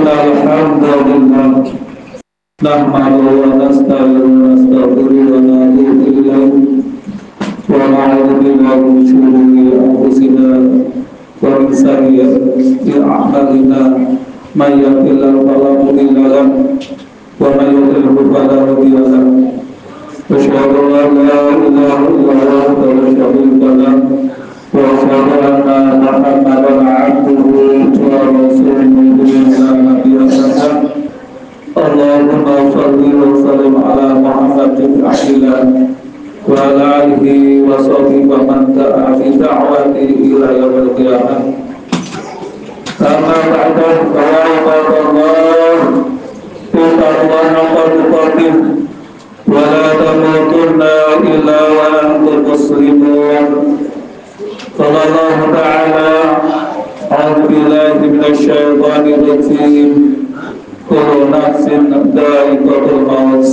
Alhamdulillah nahmaduhu wa nasta'inuhu wa nastaghfiruhu wa natubu ilayhi wa na'udzu billahi min shururi anfusina wa min sayyi'ati a'malina may yahdihillahu fala mudilla lahu wa may yudlil fala hadiya lahu asyhadu an la ilaha illallah wa la syarika lahu wa asyhadu anna Muhammadan 'abduhu wa rasuluhu Allahumma shalli wa sallim ala Muhammadin ahillah wa ala alihi wa sahbihi wa man ta'a bi da'wati ila yaumil qiyamah. Amma ba'du fa ya ibadallah ittaqullaha haqqa tuqatih wa la tamutunna illa wa antum muslimun. Qala Allah ta'ala a'udzu billahi minasy syaithanir rajim. Kullu nafsin dha'iqatul maut.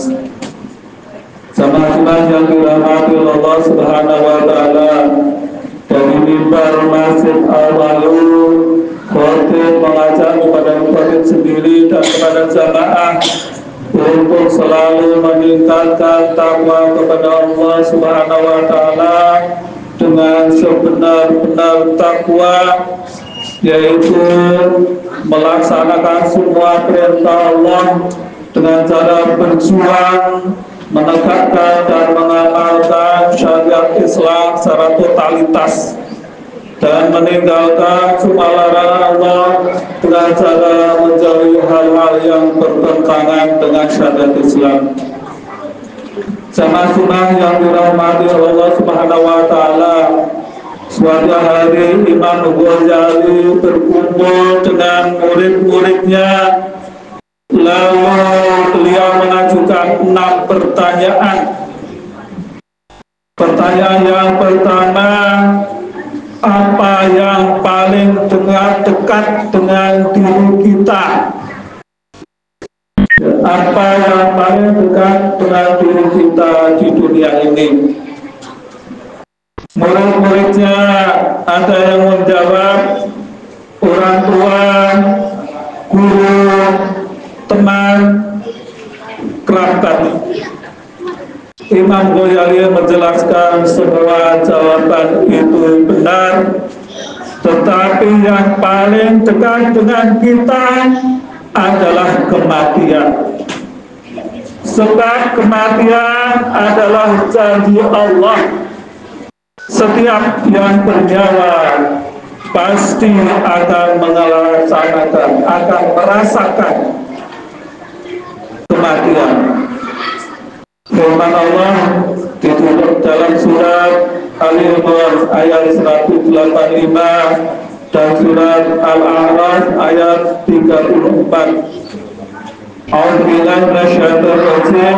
Sama-sama yang dirahmati Allah Subhanahu wa taala, dari mimbar Masjid Al-Walud khotib mengajak kepada khotib sendiri dan kepada jamaah untuk selalu meningkatkan takwa kepada Allah Subhanahu wa taala dengan sebenar-benar takwa, yaitu melaksanakan semua perintah Allah dengan cara berjuang menegakkan dan mengamalkan syariat Islam secara totalitas dan meninggalkan semua larangan Allah dengan cara menjauhi hal-hal yang bertentangan dengan syariat Islam. Jamaah yang dirahmati Allah Subhanahu wa taala, suatu hari Imam Ghazali berkumpul dengan murid-muridnya, lalu beliau mengajukan 6 pertanyaan. Pertanyaan yang pertama, apa yang paling dekat dengan diri kita? Apa yang paling dekat dengan diri kita di dunia ini? Murid-muridnya ada yang menjawab orang tua, guru, teman, kerabat. Imam Ghazali menjelaskan semua jawaban itu benar, tetapi yang paling dekat dengan kita adalah kematian. Sebab kematian adalah janji Allah. Setiap yang bernyawa pasti akan melaksanakan, akan merasakan kematian. Firman Allah ditulis dalam surat Al-Imran ayat 185 dan surat Al-A'raf ayat 34. A'udzubillahi minasyaitonir rajim.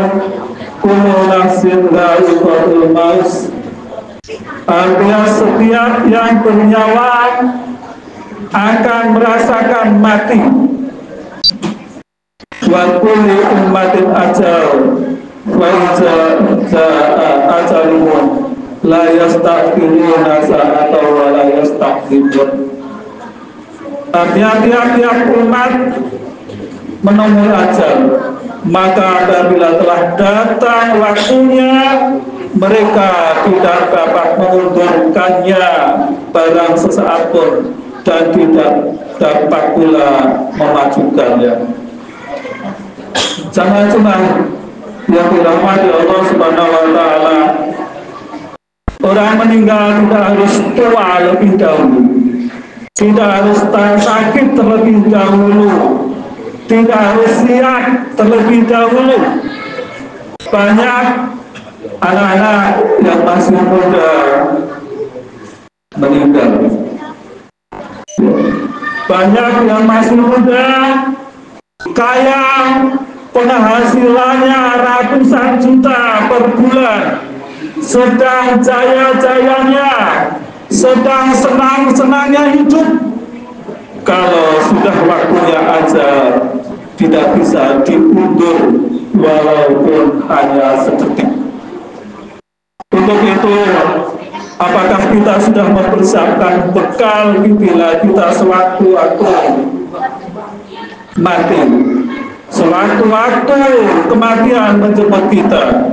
Kullu nafsin dha'iqatul maut. Artinya setiap yang bernyawa akan merasakan mati. Wa kulli ummatin ajal wa idza jaa ajaluhum la yasta'khiruna sa'atan wa la yastaqdimun. Artinya tiap-tiap umat menunggu ajal, maka apabila telah datang waktunya, mereka tidak dapat mengundurkannya barang sesaat pun dan tidak dapat pula memajukannya. Jangan cuma yang dirahmati Allah Subhanahu wa taala, orang meninggal tidak harus tua lebih dahulu, tidak harus sakit terlebih dahulu, tidak harus siap terlebih dahulu. Banyak anak-anak yang masih muda meninggal. Banyak yang masih muda, kaya, penghasilannya ratusan juta per bulan, sedang jaya-jayanya, sedang senang-senangnya hidup. Kalau sudah waktunya ajal, tidak bisa diundur walaupun hanya sedetik. Untuk itu, apakah kita sudah mempersiapkan bekal bila kita sewaktu-waktu mati. Sewaktu-waktu kematian menjemput kita,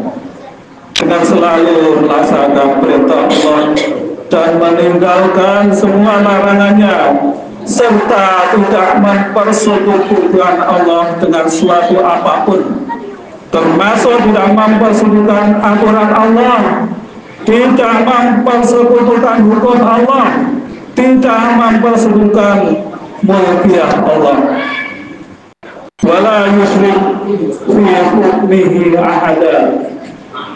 dengan selalu melaksanakan perintah Allah dan meninggalkan semua larangannya, serta tidak mempersekutukan Allah dengan suatu apapun, termasuk tidak mempersekutukan aturan Allah, tidak mempersekutukan hukum Allah, tidak mempersekutukan mulkiyah Allah. Wala yusyrik fi hukmihi ahada.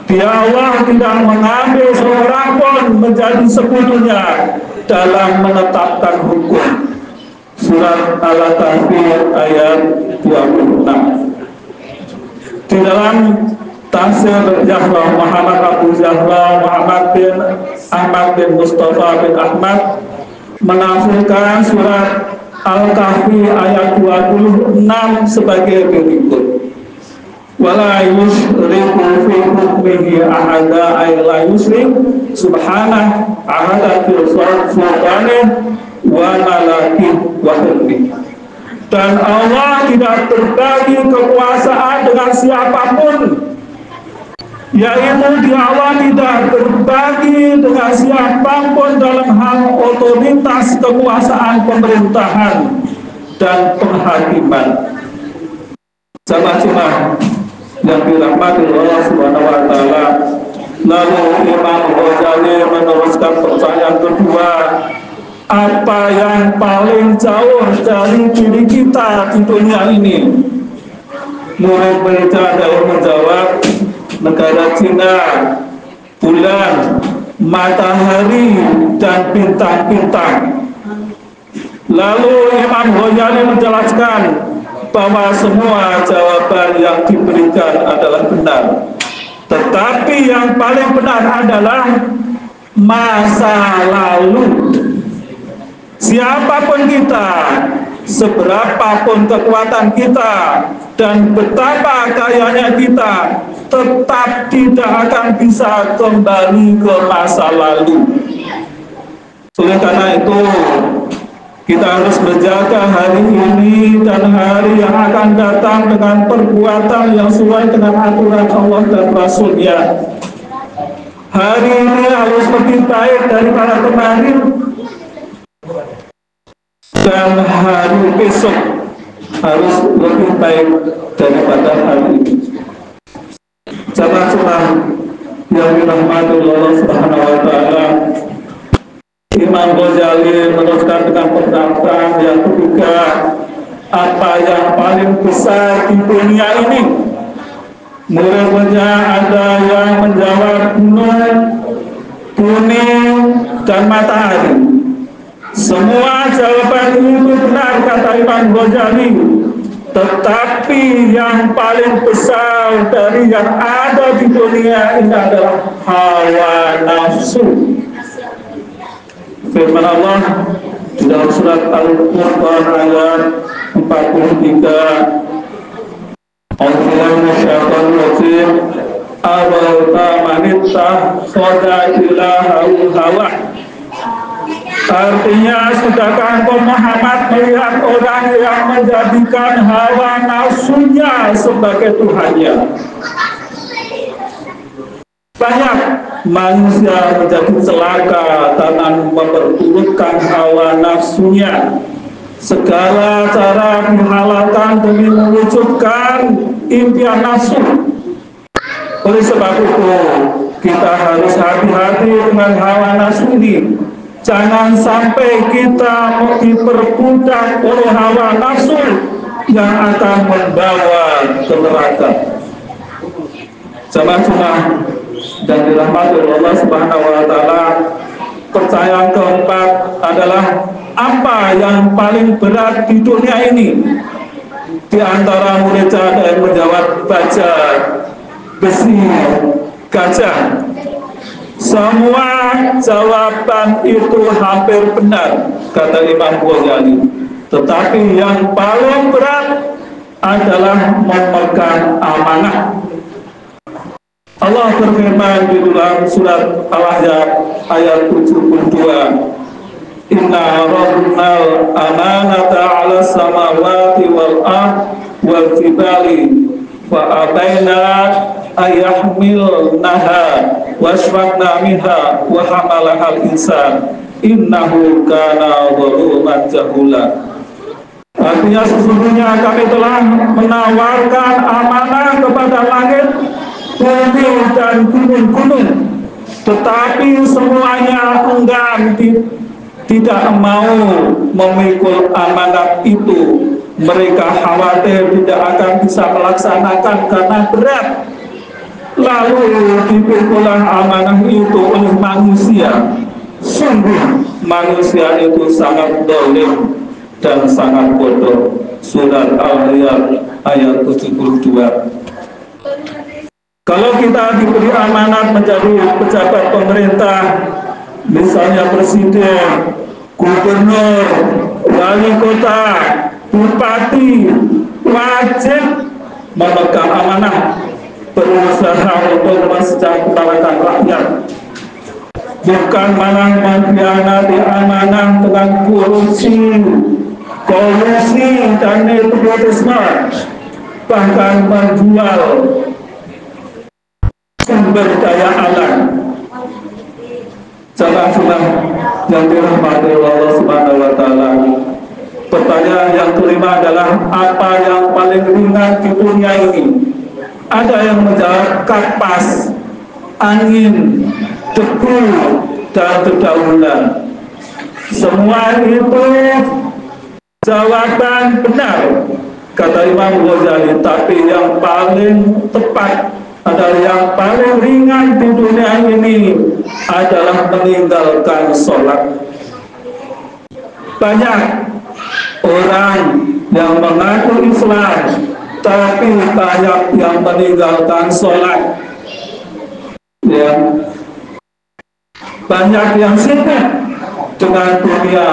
Dia Allah tidak mengambil seorang pun menjadi sekutunya dalam menetapkan hukum. Surat Al-Tahfir ayat 26. Di dalam tafsir Zahra Muhammad Abu Zahra Muhammad bin Ahmad bin Mustafa bin Ahmad menafsirkan surat Al-Kahfi ayat 26 sebagai berikut. Wala yusyriku fi hukmihi ahada ay la yusyrik subhanahu ahada fi sultanih wa malakih wa hukmih. Dan Allah tidak berbagi kekuasaan dengan siapapun, yaitu Dia Allah tidak berbagi dengan siapapun dalam hal otoritas kekuasaan pemerintahan dan penghakiman. Jamaah yang dirahmati Allah Subhanahu wa taala. Lalu Imam Ghazali meneruskan pertanyaan kedua, apa yang paling jauh dari diri kita di dunia ini? Murid ada yang menjawab, negara Cina, bulan, matahari, dan bintang-bintang. Lalu Imam Ghazali menjelaskan bahwa semua jawaban yang diberikan adalah benar, tetapi yang paling benar adalah masa lalu. Siapapun kita, seberapapun kekuatan kita, dan betapa kayanya kita, tetap tidak akan bisa kembali ke masa lalu. Oleh karena itu, kita harus menjaga hari ini dan hari yang akan datang dengan perbuatan yang sesuai dengan aturan Allah dan Rasul-Nya. Hari ini harus lebih baik daripada kemarin, dan hari besok harus lebih baik daripada hari ini. Jamaah yang dirahmati Allah Subhanahu wa taala, Imam Ghazali meneruskan dengan perkataan yang ketiga, apa yang paling besar di dunia ini? Murid-muridnya ada yang menjawab gunung, bumi, dan matahari. Semua jawaban itu benar, kata Imam Ghazali, tetapi yang paling besar dari yang ada di dunia ini adalah hawa nafsu. Firman Allah di dalam surat Al-Qur'an ayat 43, Allahu minasyaitonir rajim, awaita manittah khada ilahahu hawa. Artinya, sudahkah engkau Muhammad melihat orang yang menjadikan hawa nafsunya sebagai Tuhannya? Banyak manusia menjadi celaka karena memperturutkan hawa nafsunya. Segala cara dihalalkan demi mewujudkan impian nafsu. Oleh sebab itu, kita harus hati-hati dengan hawa nafsu ini. Jangan sampai kita diperbudak oleh hawa nafsu yang akan membawa ke neraka. Jamaah dan dirahmati Allah Subhanahu wa taala, pertanyaan keempat adalah apa yang paling berat di dunia ini? Di antara murid ada yang menjawab baja, besi, gajah. Semua jawaban itu hampir benar, kata Imam Ghazali. Tetapi yang paling berat adalah memegang amanah. Allah berfirman di dalam surat Al-Ahzab ayat 72, inna rabbunal amanata 'ala samawati wal ard wal jibali fa abaina ayahmilnaha wasfaqna minha wa hamalahal insan innahu kana zaluman jahula. Artinya sesungguhnya kami telah menawarkan amanah kepada langit, bumi dan gunung-gunung, tetapi semuanya enggan, tidak mau memikul amanat itu. Mereka khawatir tidak akan bisa melaksanakan karena berat. Lalu dipikulah amanah itu oleh manusia. Sungguh manusia itu sangat zalim dan sangat bodoh. Surat Al-Riyad ayat 72. Kalau kita diberi amanat menjadi pejabat pemerintah, misalnya presiden, gubernur, wali kota, bupati, wajib memegang amanah, berusaha untuk mensejahterakan rakyat, bukan malah mengkhianati amanah dengan korupsi, kolusi dan nepotisme, bahkan menjual sumber daya alam. Jangan yang dirahmati Allah Subhanahu wa Ta'ala. Pertanyaan yang kelima adalah apa yang paling ringan di dunia ini? Ada yang menjawab kapas, angin, debu, dan dedaunan. Semua itu jawaban benar, kata Imam Ghazali. Tapi yang paling tepat adalah yang paling ringan di dunia ini adalah meninggalkan sholat. Banyak orang yang mengaku Islam, tapi banyak yang meninggalkan sholat. Ya. Banyak yang sibuk dengan dunia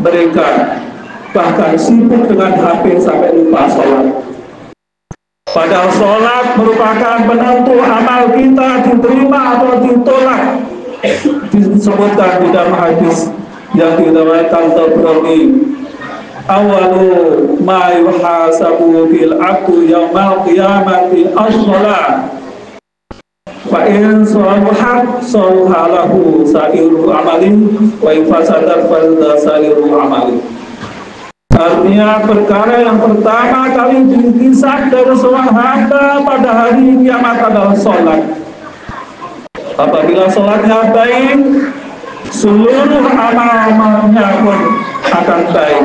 mereka, bahkan sibuk dengan HP sampai lupa sholat. Padahal sholat merupakan penentu amal kita diterima atau ditolak. Disebutkan di dalam hadis yang diriwayatkan Tabrani, awalu ma yuhasabu bil abdu yaumal qiyamati as-shalah fa in salahat salahalahu sa'iru amalin wa in fasadat fasada amalin. Artinya perkara yang pertama kali dihisab dari seorang hamba pada hari kiamat adalah sholat. Apabila sholatnya baik, seluruh amal-amalnya pun akan baik.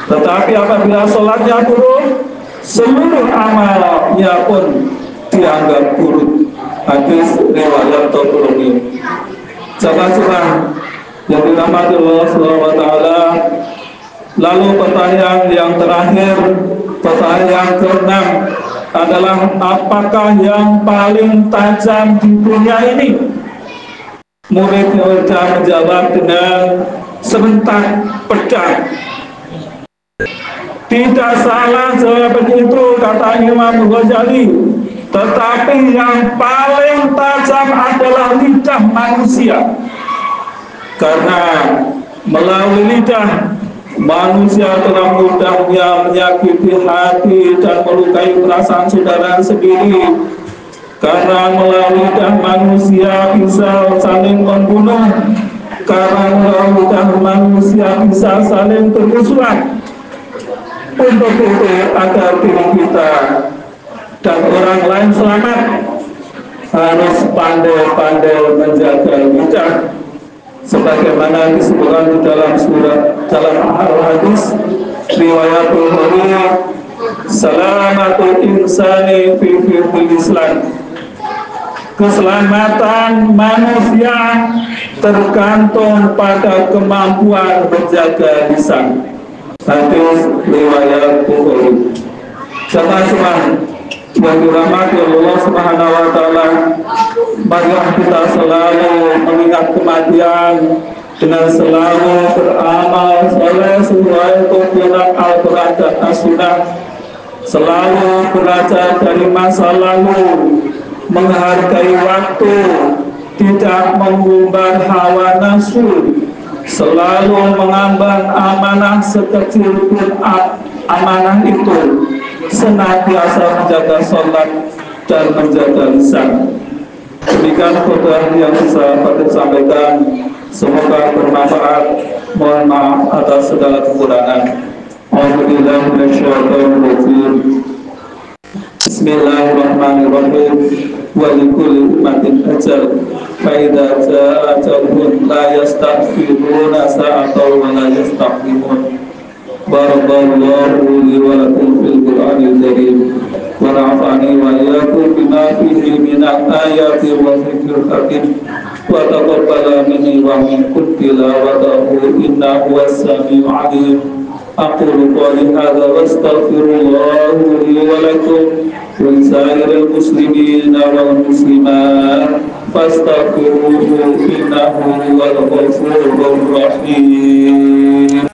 Tetapi apabila sholatnya buruk, seluruh amalnya pun dianggap buruk. Hadis riwayat Tabrani. Jangan yang dirahmati Allah Subhanahu wa Ta'ala. Lalu pertanyaan yang terakhir, pertanyaan yang keenam adalah apakah yang paling tajam di dunia ini? Murid-muridnya menjawab dengan serentak pedang. Tidak salah jawaban itu, kata Imam Ghazali. Tetapi yang paling tajam adalah lidah manusia. Karena melalui lidah manusia telah mudahnya menyakiti hati dan melukai perasaan saudara sendiri. Karena melalui lidah manusia bisa saling membunuh. Karena melalui lidah manusia bisa saling bermusuhan. Untuk itu, agar diri kita dan orang lain selamat, harus pandai-pandai menjaga lidah. Sebagaimana disebutkan di dalam dalam hadis riwayat Bukhari, salamatul insani fi fil Islam. Keselamatan manusia tergantung pada kemampuan menjaga lisan. Hadis riwayat Bukhari. Jamaah yang dirahmati Allah Subhanahu wa Ta'ala, marilah kita selalu mengingat kematian dengan selalu beramal soleh sesuai tuntunan Al-Quran dan As-Sunnah, selalu belajar dari masa lalu, menghargai waktu, tidak mengumbar hawa nafsu, selalu mengemban amanah sekecil pun amanah itu, senantiasa menjaga sholat dan menjaga lisan. Demikian khutbah yang bisa Fatih sampaikan, semoga bermanfaat. Mohon maaf atas segala kekurangan. Alhamdulillah, Bismillahirrahmanirrahim. Wa likulli ummatin ajal, fa idza jaa ajaluhum la yastaghfiruna sa'atan wa la yastaqdimun. Barakallahu li wa lakum fil Qur'anil karim wa nafa'ani wa iyyakum bima fihi minal ayati wa dzikril hakim wa taqabbala minni wa minkum tilawatahu innahu was-sami'ul 'alim. Aqulu qawli hadza wa astaghfirullah li wa lakum wa lisa'iril muslimina wal muslimat fastaghfiruhu innahu huwal ghafurur rahim.